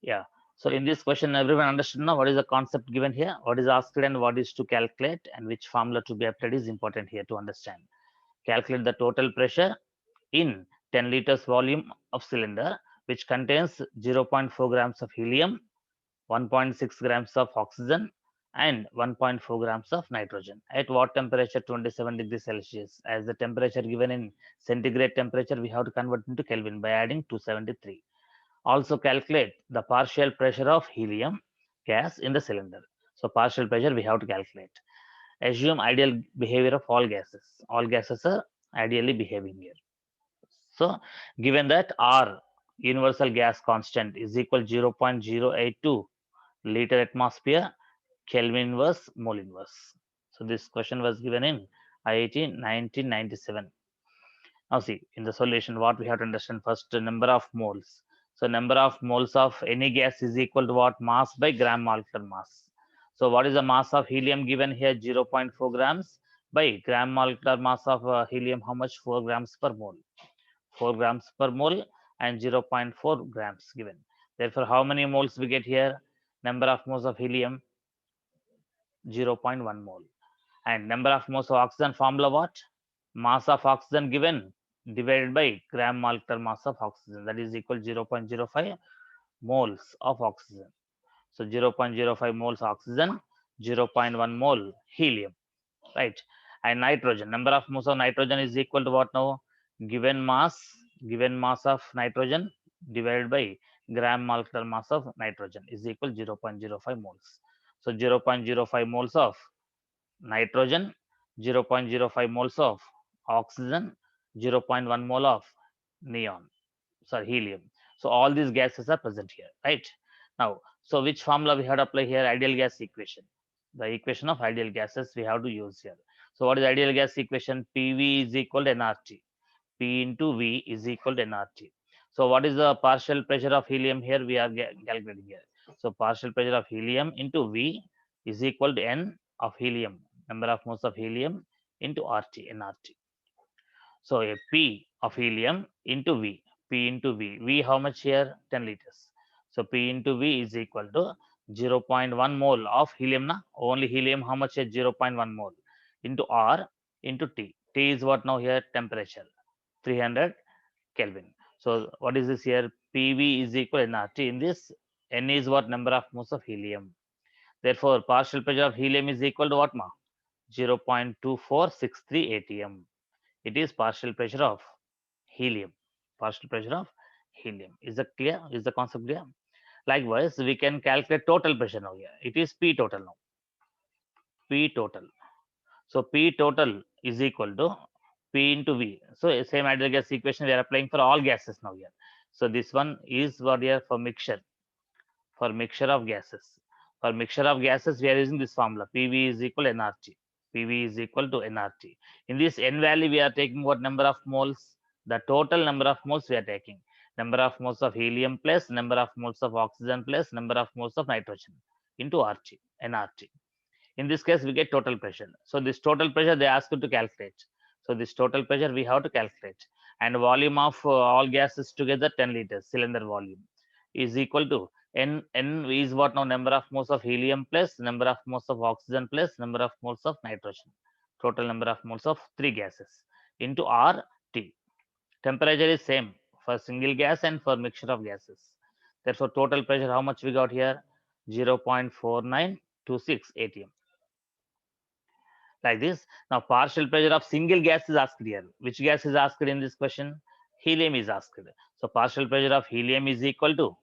Yeah. So in this question, everyone understood now what is the concept given here, what is asked and what is to calculate, and which formula to be applied is important here to understand. Calculate the total pressure in 10 liters volume of cylinder, which contains 0.4 grams of helium, 1.6 grams of oxygen, and 1.4 grams of nitrogen. At what temperature? 27 degrees Celsius. As the temperature given in centigrade temperature, we have to convert into Kelvin by adding 273. Also calculate the partial pressure of helium gas in the cylinder. So partial pressure we have to calculate. Assume ideal behavior of all gases. All gases are ideally behaving here. So given that R, universal gas constant, is equal 0.082 liter atmosphere, Kelvin inverse, mole inverse. So this question was given in IIT 1997. Now see, in the solution, what we have to understand first, number of moles. So number of moles of any gas is equal to what? Mass by gram molecular mass. So what is the mass of helium given here? 0.4 grams by gram molecular mass of helium. How much? 4 grams per mole. 4 grams per mole and 0.4 grams given. Therefore, how many moles we get here? Number of moles of helium, 0.1 mole. And number of moles of oxygen, formula what? Mass of oxygen given divided by gram molecular mass of oxygen, that is equal 0.05 moles of oxygen. So 0.05 moles oxygen, 0.1 mole helium, right? And nitrogen, number of moles of nitrogen is equal to what now? Given mass of nitrogen divided by gram molecular mass of nitrogen is equal 0.05 moles. So 0.05 moles of nitrogen, 0.05 moles of oxygen, 0.1 mole of helium. So all these gases are present here, right? Now, so which formula we have to apply here? Ideal gas equation. The equation of ideal gases we have to use here. So what is ideal gas equation? PV is equal to nRT. P into V is equal to nRT. So what is the partial pressure of helium here? We are calculating here. So partial pressure of helium into V is equal to N of helium, number of moles of helium, into RT, nRT. So a P of helium into V, P into V. V how much here? 10 liters. So P into V is equal to 0.1 mole of helium. Na? Only helium, how much is 0.1 mole into R into T. T is what now here? Temperature, 300 Kelvin. So what is this here? PV is equal to nRT. In this, N is what? Number of moles of helium. Therefore, partial pressure of helium is equal to what, ma? 0.2463 atm. It is partial pressure of helium. Partial pressure of helium. Is that clear? Is the concept clear? Likewise, we can calculate total pressure now here. It is P total now. P total. So P total is equal to P into V. So same ideal gas equation we are applying for all gases now here. So this one is what here for mixture. For mixture of gases. For mixture of gases, we are using this formula. PV is equal to nRT. PV is equal to nRT. In this N value, we are taking what number of moles? The total number of moles we are taking. Number of moles of helium plus number of moles of oxygen plus number of moles of nitrogen into RT, nRT. In this case, we get total pressure. So this total pressure they ask you to calculate. So this total pressure we have to calculate. And volume of all gases together 10 liters cylinder volume is equal to N is what now? Number of moles of helium plus number of moles of oxygen plus number of moles of nitrogen. Total number of moles of three gases into RT. Temperature is same for single gas and for mixture of gases. Therefore, total pressure how much we got here? 0.4926 atm. Like this. Now, partial pressure of single gas is asked here. Which gas is asked in this question? Helium is asked. So, partial pressure of helium is equal to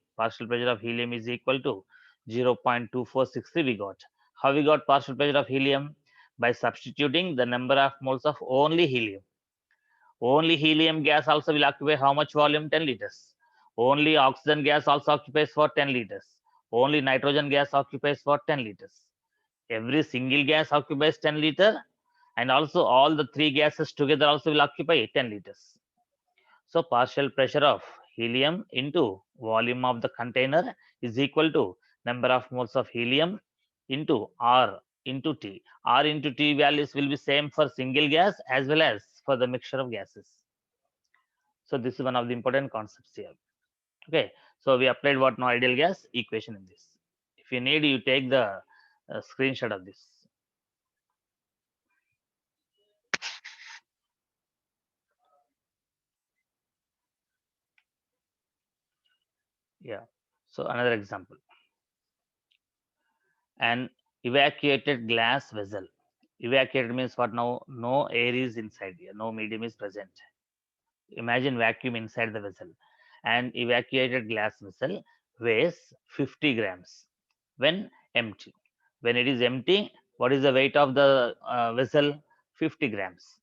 0.2463 we got. How we got partial pressure of helium? By substituting the number of moles of only helium. Only helium gas also will occupy how much volume? 10 liters. Only oxygen gas also occupies for 10 liters. Only nitrogen gas occupies for 10 liters. Every single gas occupies 10 liter, and also all the three gases together also will occupy 10 liters. So partial pressure of helium into volume of the container is equal to number of moles of helium into R into T. R into T values will be same for single gas as well as for the mixture of gases. So this is one of the important concepts here. Okay, so we applied what now ideal gas equation in this. If you need, you take the screenshot of this. Yeah. So another example. An evacuated glass vessel. Evacuated means what now? No air is inside here, no medium is present. Imagine vacuum inside the vessel. An evacuated glass vessel weighs 50 grams when empty. When it is empty, what is the weight of the vessel? 50 grams.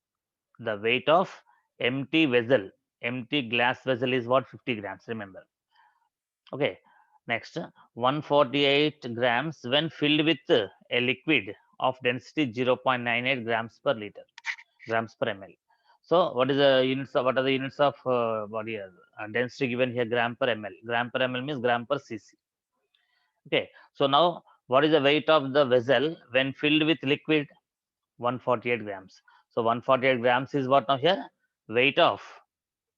The weight of empty vessel, empty glass vessel is what? 50 grams, remember. Okay, next, 148 grams when filled with a liquid of density 0.98 grams per liter, grams per ml. So what is the units of, what are the units of body density given here? Gram per ml. Gram per ml means gram per cc. Okay, so now what is the weight of the vessel when filled with liquid? 148 grams. So 148 grams is what now here? Weight of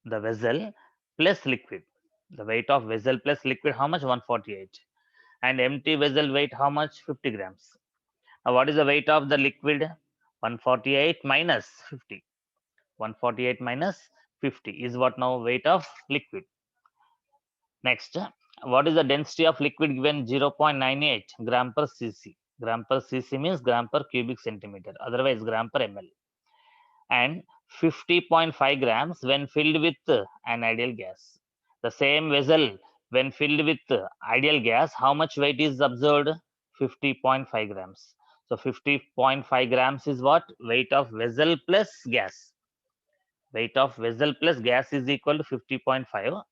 the vessel plus liquid. The weight of vessel plus liquid, how much? 148. And empty vessel weight, how much? 50 grams. Now, what is the weight of the liquid? 148 minus 50. 148 minus 50 is what now? Weight of liquid. Next, what is the density of liquid given? 0.98 gram per cc. Gram per cc means gram per cubic centimeter, otherwise gram per ml. And 50.5 grams when filled with an ideal gas. The same vessel, when filled with ideal gas, how much weight is observed? 50.5 grams. So 50.5 grams is what? Weight of vessel plus gas. Weight of vessel plus gas is equal to 50.5.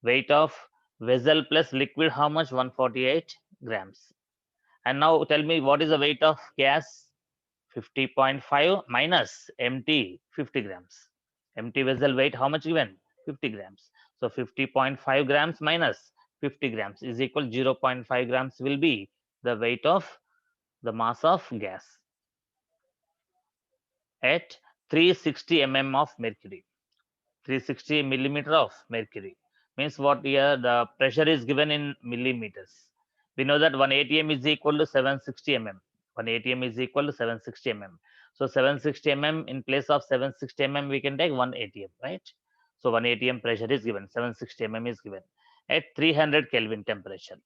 Weight of vessel plus liquid, how much? 148 grams. And now tell me, what is the weight of gas? 50.5 minus empty, 50 grams. Empty vessel weight, how much given? 50 grams. So 50.5 grams minus 50 grams is equal 0.5 grams will be the weight of the mass of gas at 360 mm of mercury. 360 millimeter of mercury means what? Here the pressure is given in millimeters. We know that 1 atm is equal to 760 mm. 1 atm is equal to 760 mm. So 760 mm in place of 760 mm we can take 1 atm, right? So 1 atm pressure is given, 760 mm is given at 300 Kelvin temperature.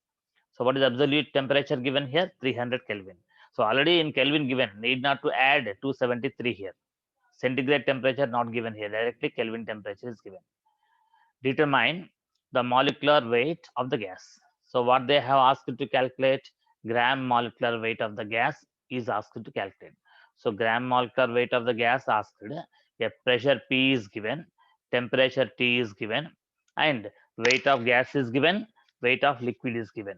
So what is absolute temperature given here? 300 Kelvin. So already in Kelvin given, need not to add 273 here. Centigrade temperature not given here, directly Kelvin temperature is given. Determine the molecular weight of the gas. So what they have asked to calculate, gram molecular weight of the gas is asked to calculate. So gram molecular weight of the gas asked, a pressure P is given, temperature T is given, and weight of gas is given, weight of liquid is given.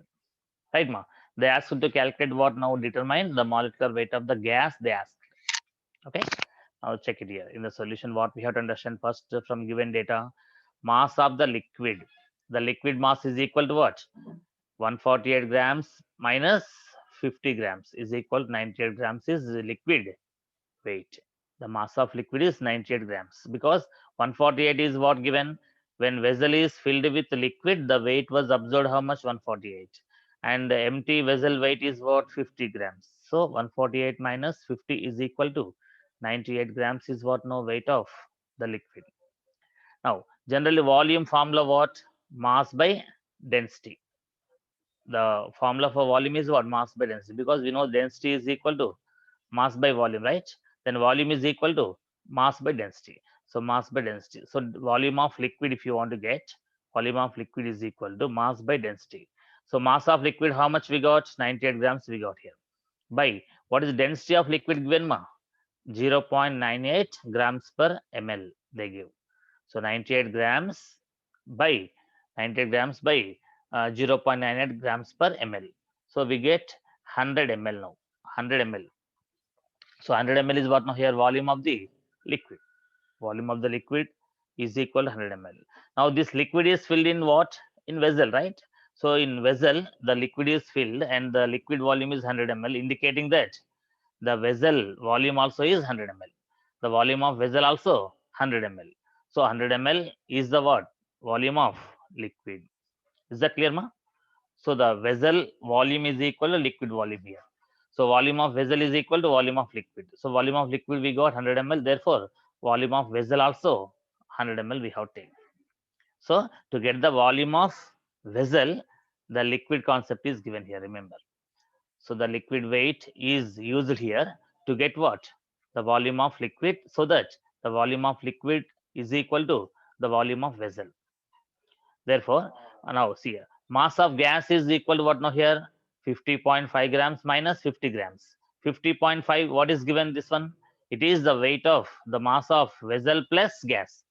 Right, ma? They asked to calculate what now? Determine the molecular weight of the gas they asked. Okay, now check it here. In the solution, what we have to understand first from given data, mass of the liquid. The liquid mass is equal to what? 148 grams minus 50 grams is equal to 98 grams is liquid weight. The mass of liquid is 98 grams because 148 is what given? When vessel is filled with liquid, the weight was observed how much? 148. And the empty vessel weight is what? 50 grams. So 148 minus 50 is equal to 98 grams is what? No, weight of the liquid. Now, generally volume formula what? Mass by density. The formula for volume is what? Mass by density, because we know density is equal to mass by volume, right? Then volume is equal to mass by density. So mass by density. So volume of liquid, if you want to get, volume of liquid is equal to mass by density. So mass of liquid, how much we got? 98 grams we got here. By what is the density of liquid given? 0.98 grams per ml they give. So 98 grams by 98 grams by 0.98 grams per ml. So we get 100 ml now. 100 ml. So 100 ml is what now here? Volume of the liquid. Volume of the liquid is equal to 100 ml. Now this liquid is filled in what? In vessel, right? So in vessel, the liquid is filled and the liquid volume is 100 ml, indicating that the vessel volume also is 100 ml. The volume of vessel also 100 ml. So 100 ml is the what? Volume of liquid. Is that clear, ma? So the vessel volume is equal to liquid volume here. So volume of vessel is equal to volume of liquid. So volume of liquid we got 100 ml. Therefore, volume of vessel also 100 ml we have taken. So to get the volume of vessel, the liquid concept is given here. Remember. So the liquid weight is used here to get what? The volume of liquid, so that the volume of liquid is equal to the volume of vessel. Therefore, now see here, mass of gas is equal to what now here? 50.5 grams minus 50 grams. 50.5, what is given this one? It is the weight of the mass of vessel plus gas.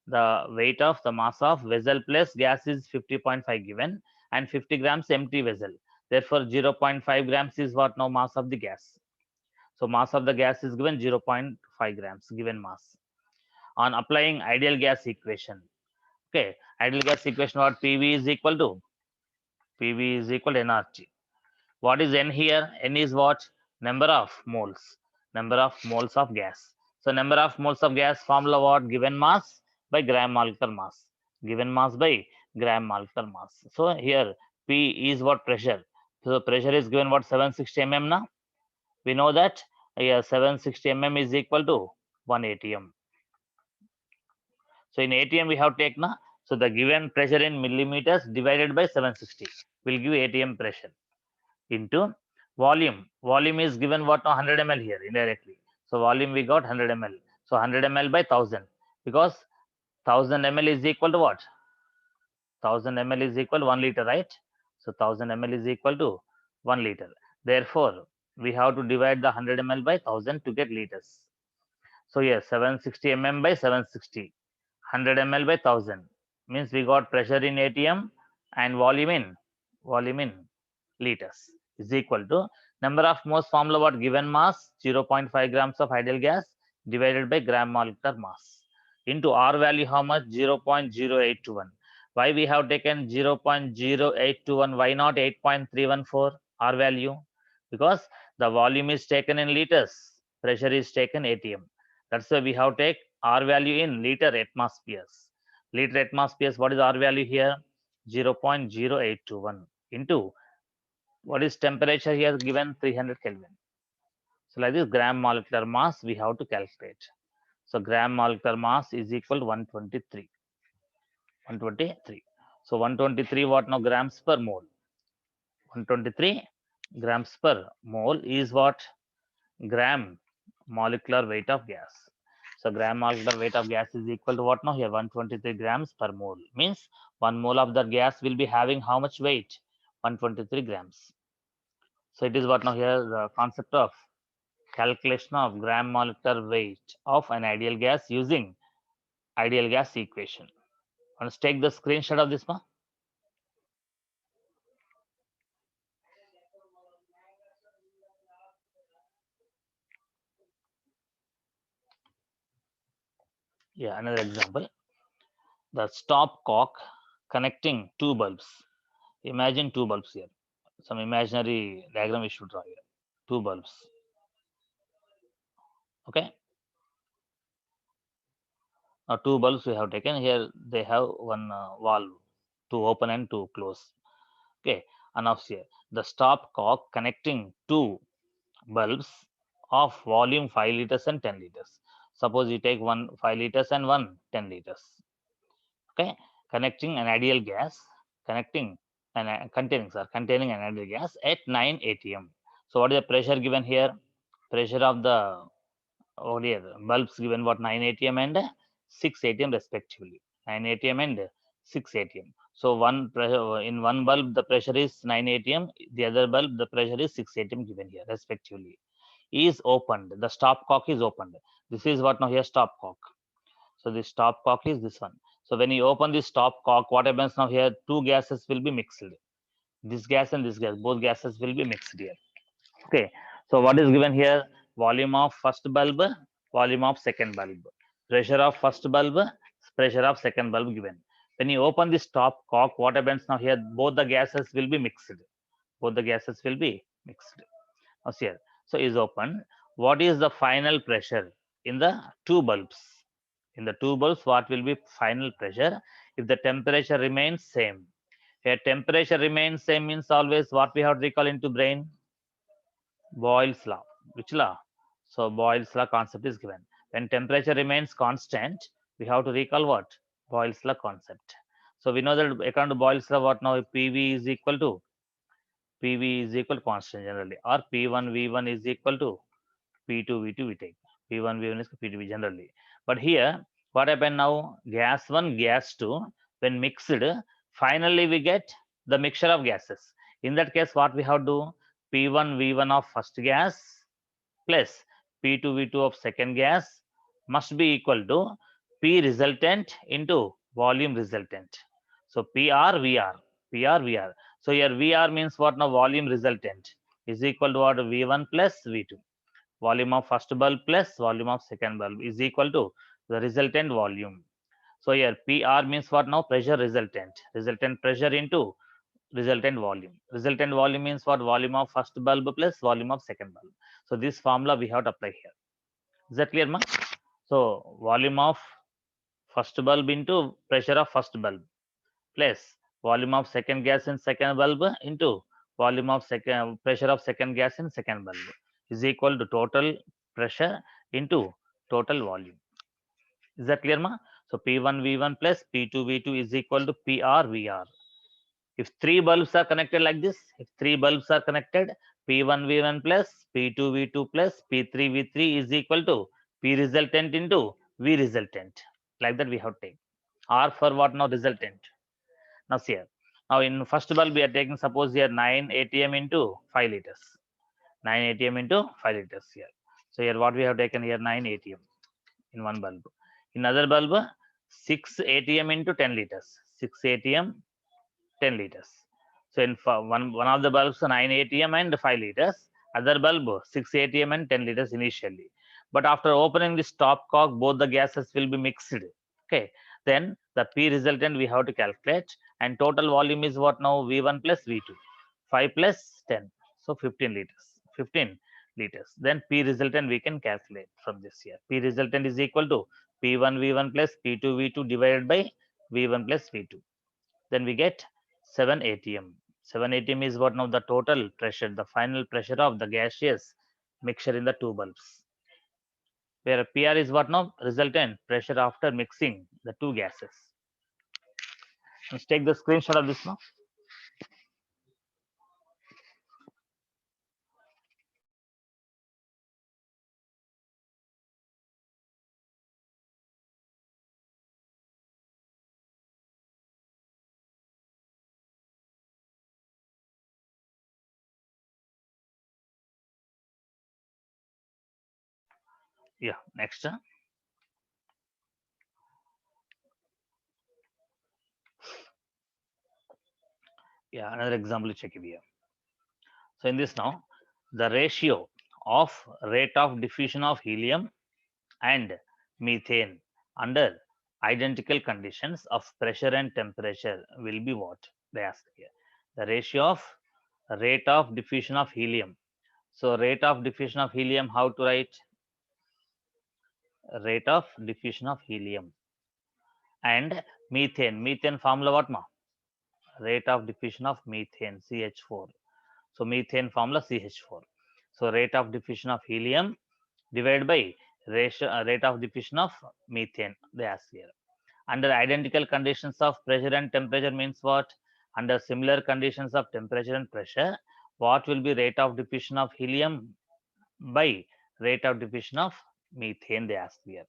The weight of the mass of vessel plus gas is 50.5 given, and 50 grams empty vessel. Therefore, 0.5 grams is what now mass of the gas. So mass of the gas is given 0.5 grams given mass. On applying ideal gas equation, okay, ideal gas equation, what PV is equal to? PV is equal to nRT. What is N here? N is what? Number of moles. Number of moles of gas. So number of moles of gas, formula what? Given mass by gram molecular mass. Given mass by gram molecular mass. So here P is what? Pressure. So pressure is given what? 760 mm now. We know that here 760 mm is equal to 1 atm. So in atm we have taken, so the given pressure in millimeters divided by 760 will give atm pressure into volume. Volume is given what? 100 ml here indirectly. So volume we got 100 ml. So 100 ml by 1000, because 1000 ml is equal to what? 1000 ml is equal to 1 liter, right? So 1000 ml is equal to 1 liter. Therefore, we have to divide the 100 ml by 1000 to get liters. So yes, 760 mm by 760, 100 ml by 1000 means we got pressure in atm and volume in liters is equal to number of moles, formula what? Given mass 0.5 grams of ideal gas divided by gram molecular mass into R value how much? 0.0821. Why we have taken 0.0821? Why not 8.314 R value? Because the volume is taken in liters, pressure is taken atm. That's why we have take R value in liter atmospheres. Liter atmospheres, what is R value here? 0.0821 into what is temperature here given? 300 Kelvin. So like this, gram molecular mass we have to calculate. So gram molecular mass is equal to 123. 123. So 123 what now? Grams per mole. 123 grams per mole is what? Gram molecular weight of gas. So gram molecular weight of gas is equal to what now here? 123 grams per mole. Means 1 mole of the gas will be having how much weight? 123 grams. So it is what now here the concept of calculation of gram molecular weight of an ideal gas using ideal gas equation. Let's take the screenshot of this one. Yeah, another example. The stopcock connecting two bulbs. Imagine two bulbs here. Some imaginary diagram we should draw here. Two bulbs. Okay. Now two bulbs we have taken here. They have one valve to open and to close. Okay. And now here the stopcock connecting two bulbs of volume 5 liters and 10 liters. Suppose you take one 5 liters and one 10 liters. Okay, connecting an ideal gas, containing an ideal gas at 9 atm. So what is the pressure given here? Pressure of the bulbs given what? 9 atm and 6 atm respectively. 9 atm and 6 atm. So in one bulb the pressure is 9 atm, the other bulb the pressure is 6 atm given here respectively. Is opened. The stopcock is opened. This is what now here stopcock. So the stopcock is this one. So when you open this stopcock, what happens now here? Two gases will be mixed. This gas and this gas, both gases will be mixed here. Okay. So what is given here? Volume of first bulb, volume of second bulb. Pressure of first bulb, pressure of second bulb given. When you open this stopcock, what happens now here? Both the gases will be mixed. Both the gases will be mixed. Now here. So is open. What is the final pressure in the two bulbs? In the two bulbs, what will be final pressure if the temperature remains same? Here temperature remains same means always what we have to recall into brain? Boyle's law. Which law? So Boyle's law concept is given. When temperature remains constant, we have to recall what? Boyle's law concept. So we know that according to Boyle's law, what now? PV is equal to constant generally, or P1 V1 is equal to P2 V2 we take. P1 V1 is P2 V generally. But here, what happened now? Gas 1, gas 2, when mixed, finally we get the mixture of gases. In that case, what we have to do? P1 V1 of first gas plus P2 V2 of second gas must be equal to P resultant into volume resultant. So PR VR, PR VR. So here VR means what now? Volume resultant is equal to what? V1 plus V2. Volume of first bulb plus volume of second bulb is equal to the resultant volume. So here PR means what now? Pressure resultant. Resultant pressure into resultant volume. Resultant volume means what? Volume of first bulb plus volume of second bulb. So this formula we have to apply here. Is that clear, ma? So volume of first bulb into pressure of first bulb plus volume of second gas in second bulb into volume of second pressure of second gas in second bulb is equal to total pressure into total volume. Is that clear, ma? So P1 V1 plus P2 V2 is equal to PR VR. If three bulbs are connected like this, if three bulbs are connected, P1 V1 plus P2 V2 plus P3 V3 is equal to P resultant into V resultant. Like that we have to take. R for what now? Resultant. Now see here. Now in first bulb we are taking, suppose here 9 atm into 5 liters. 9 atm into 5 liters here. So here what we have taken here? 9 atm in one bulb. In other bulb 6 atm into 10 liters. 6 atm 10 liters. So in one of the bulbs 9 atm and 5 liters. Other bulb 6 atm and 10 liters initially. But after opening this top cock, both the gases will be mixed. Okay. Then the P resultant we have to calculate, and total volume is what now? V1 plus V2. 5 plus 10. So 15 liters. 15 liters. Then P resultant we can calculate from this here. P resultant is equal to P1 V1 plus P2 V2 divided by V1 plus V2. Then we get 7 atm. 7 atm is what now? The total pressure, the final pressure of the gaseous mixture in the two bulbs. Where PR is what now? Resultant pressure after mixing the two gases. Let's take the screenshot of this now. Yeah, next. Yeah, another example check it here. So in this now, the ratio of rate of diffusion of helium and methane under identical conditions of pressure and temperature will be what? They ask here. The ratio of rate of diffusion of helium. So rate of diffusion of helium, how to write? Rate of diffusion of helium. And methane. Methane formula what, ma? Rate of diffusion of methane, CH4. So methane formula CH4. So rate of diffusion of helium divided by rate of diffusion of methane, they ask here. Under identical conditions of pressure and temperature means what? Under similar conditions of temperature and pressure, what will be rate of diffusion of helium by rate of diffusion of methane, they ask here.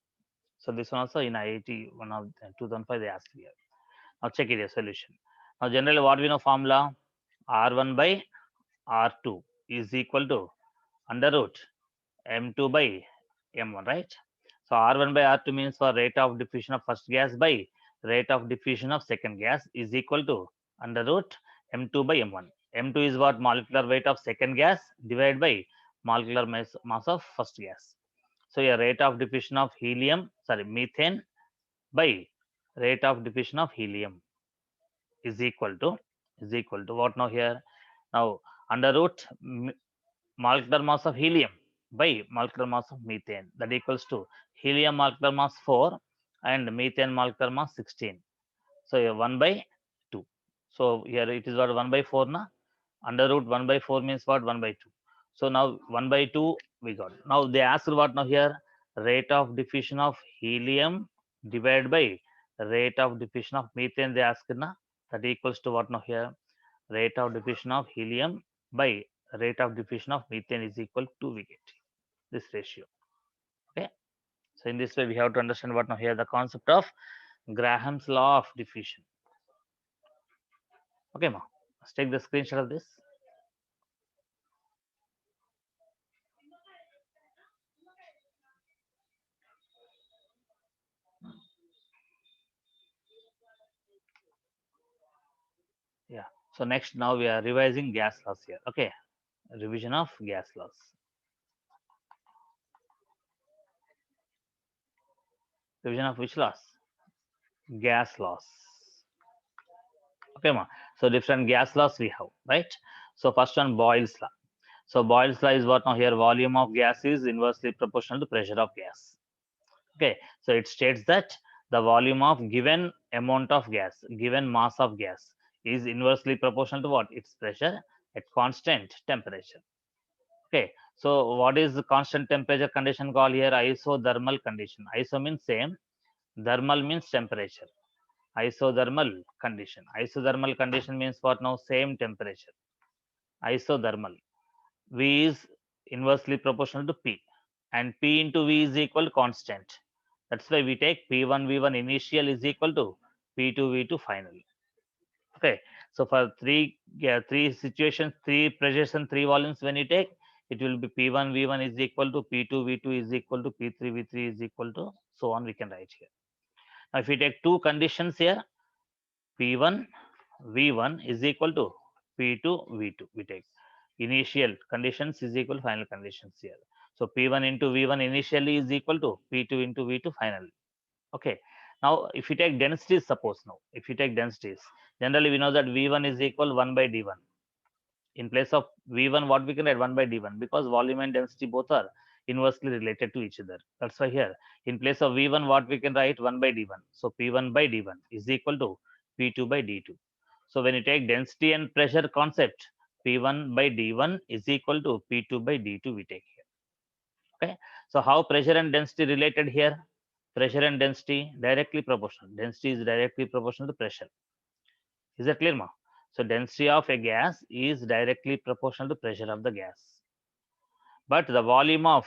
So this one also in IIT, one of 2005, they asked here. Now check it, a solution. Now generally what we know formula? R1 by R2 is equal to under root M2 by M1, right? So R1 by R2 means for rate of diffusion of first gas by rate of diffusion of second gas is equal to under root M2 by M1. M2 is what? Molecular weight of second gas divided by molecular mass of first gas. So a rate of diffusion of methane by rate of diffusion of helium is equal to what now here? Now under root molecular mass of helium by molecular mass of methane, that equals to helium molecular mass 4 and methane molecular mass 16. So 1 by 2. So So here it is what 1 by 4 na. Under root 1 by 4 means what 1 by 2. So now 1 by 2 we got. Now they asked what now here rate of diffusion of helium divided by rate of diffusion of methane. They asked na, that equals to what now here rate of diffusion of helium by rate of diffusion of methane is equal to, we get this ratio. Okay, so in this way we have to understand what now here the concept of Graham's law of diffusion. Okay, ma, let's take the screenshot of this. Yeah, so next now we are revising gas laws here. Okay, revision of gas laws. Revision of which laws? Gas laws. Okay, ma. So different gas laws we have, right? So first one, Boyle's law. So Boyle's law is what now here volume of gas is inversely proportional to pressure of gas. Okay, so it states that the volume of given amount of gas, given mass of gas is inversely proportional to what? Its pressure at constant temperature. Okay, so what is the constant temperature condition called here? Isothermal condition. Iso means same, thermal means temperature. Isothermal condition. Isothermal condition means what now? Same temperature. Isothermal. V is inversely proportional to P, and P into V is equal to constant. That's why we take P1 V1 initial is equal to P2 V2 final. Okay, so for three situations, three pressures and three volumes, when you take, it will be P1 V1 is equal to P2 V2 is equal to P3 V3 is equal to, so on we can write here. Now if we take two conditions here, P1 V1 is equal to P2 V2, we take initial conditions is equal to final conditions here. So P1 into V1 initially is equal to P2 into V2 finally. Okay, now if you take densities, suppose now if you take densities, generally we know that V1 is equal 1 by D1. In place of V1, what we can write 1 by D1, because volume and density both are inversely related to each other. That's why here in place of V1, what we can write 1 by D1. So P1 by D1 is equal to P2 by D2. So when you take density and pressure concept, P1 by D1 is equal to P2 by D2 we take here. Okay, so how pressure and density related here? Pressure and density directly proportional. Density is directly proportional to pressure. Is that clear, ma? So density of a gas is directly proportional to pressure of the gas. But the volume of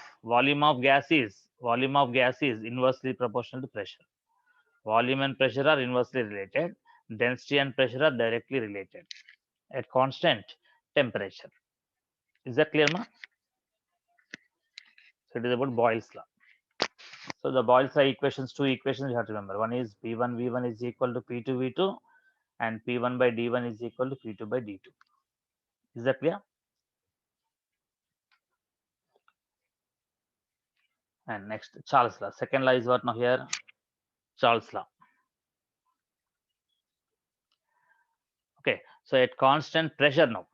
gas is inversely proportional to pressure. Volume and pressure are inversely related. Density and pressure are directly related at constant temperature. Is that clear, ma? So it is about Boyle's law. So the Boyle's law equations, two equations you have to remember. One is P1 V1 is equal to P2 V2, and P1 by D1 is equal to P2 by D2. Is that clear? And next, Charles law. Second law is what now here? Charles law. Okay, so at constant pressure now,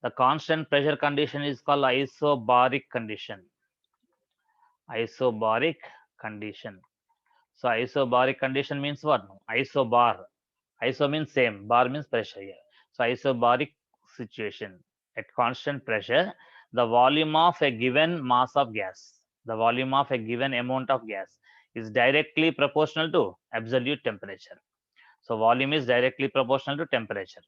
the constant pressure condition is called isobaric condition. Isobaric condition. So isobaric condition means what? Isobar. Iso means same, bar means pressure here. So isobaric situation. At constant pressure, the volume of a given mass of gas, the volume of a given amount of gas is directly proportional to absolute temperature. So volume is directly proportional to temperature.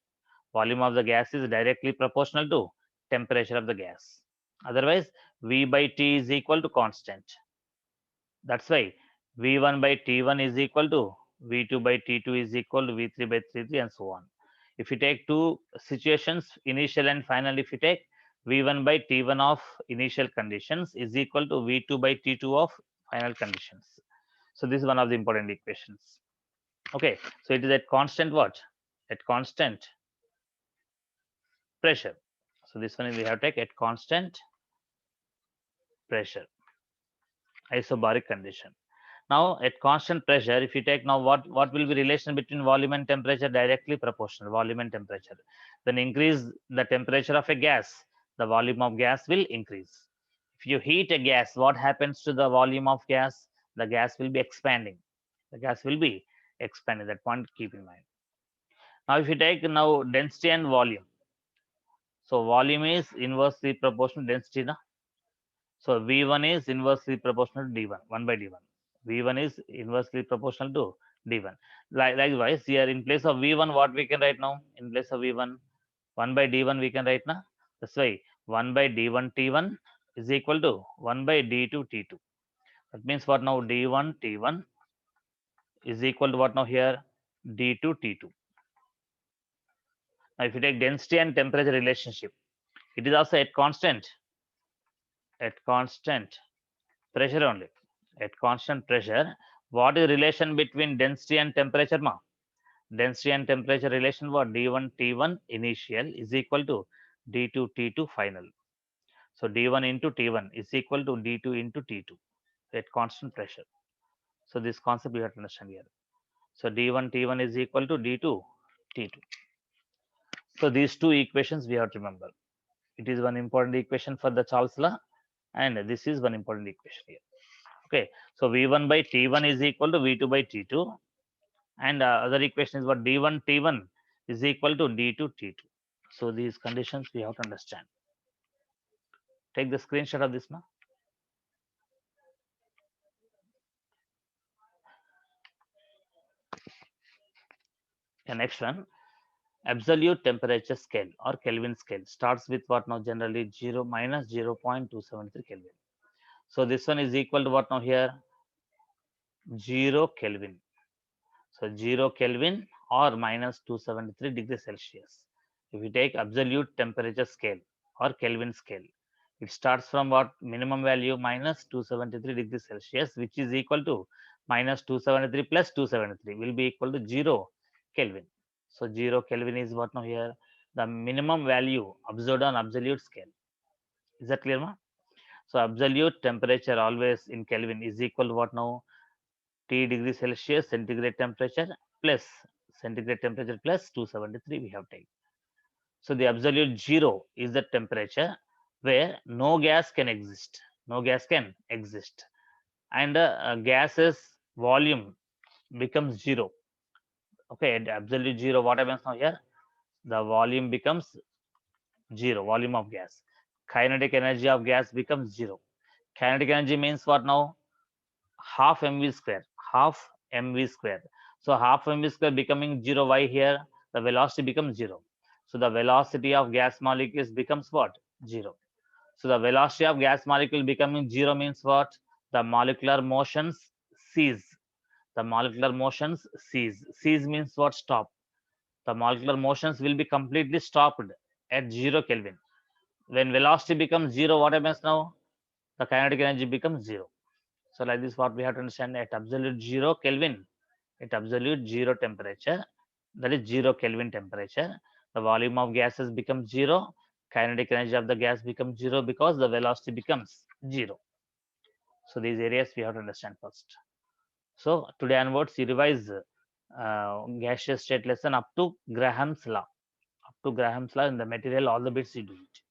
Volume of the gas is directly proportional to temperature of the gas. Otherwise, V by T is equal to constant. That's why V1 by T1 is equal to V2 by T2 is equal to V3 by T3 and so on. If you take two situations, initial and final, if you take V1 by T1 of initial conditions is equal to V2 by T2 of final conditions. So this is one of the important equations. Okay, so it is at constant what? At constant pressure. So this one we have to take at constant pressure, isobaric condition. Now at constant pressure, if you take now what will be relation between volume and temperature? Directly proportional, volume and temperature. Then increase the temperature of a gas, the volume of gas will increase. If you heat a gas, what happens to the volume of gas? The gas will be expanding. The gas will be expanding. That point keep in mind. Now if you take now density and volume, so volume is inversely proportional to density. Na? So V1 is inversely proportional to D1, 1 by D1. V1 is inversely proportional to D1. Likewise, here in place of V1, what we can write now? In place of V1, 1 by D1 we can write now. That's why 1 by D1 T1 is equal to 1 by D2 T2. That means what now? D1 T1 is equal to what now here? D2 T2. Now, if you take density and temperature relationship, it is also at constant pressure only. At constant pressure, what is relation between density and temperature? Ma? Density and temperature relation what? D1 T1 initial is equal to D2 T2 final. So D1 into T1 is equal to D2 into T2 at constant pressure. So this concept you have to understand here. So D1 T1 is equal to D2 T2. So these two equations we have to remember. It is one important equation for the Charles law, and this is one important equation here. Okay, so V1 by T1 is equal to V2 by T2, and other equation is what? D1 T1 is equal to D2 T2. So these conditions we have to understand. Take the screenshot of this now. The next one, absolute temperature scale or Kelvin scale starts with what now? Generally 0 minus 0.273 Kelvin. So this one is equal to what now here? 0 Kelvin. So 0 Kelvin or minus 273 degrees Celsius. If you take absolute temperature scale or Kelvin scale, it starts from what? Minimum value minus 273 degrees Celsius, which is equal to minus 273 plus 273 will be equal to 0 Kelvin. So 0 Kelvin is what now here? The minimum value observed on absolute scale. Is that clear, ma? So absolute temperature always in Kelvin is equal to what now? T degrees Celsius centigrade temperature plus centigrade temperature plus 273 we have taken. So the absolute zero is the temperature where no gas can exist. No gas can exist. And gases volume becomes zero. Okay, at absolute zero, what happens now here? The volume becomes zero, volume of gas. Kinetic energy of gas becomes zero. Kinetic energy means what now? Half mv square, half mv square. So half mv square becoming zero. Why here? The velocity becomes zero. So the velocity of gas molecules becomes what? Zero. So the velocity of gas molecule becoming zero means what? The molecular motions cease. The molecular motions cease. Cease means what? Stop. The molecular motions will be completely stopped at 0 Kelvin. When velocity becomes zero, what happens now? The kinetic energy becomes zero. So like this, what we have to understand, at absolute 0 Kelvin, at absolute 0 temperature, that is 0 Kelvin temperature, the volume of gases becomes zero, kinetic energy of the gas becomes zero because the velocity becomes zero. So these areas we have to understand first. So today onwards, you revise gaseous state lesson up to Graham's law. Up to Graham's law in the material, all the bits you do it.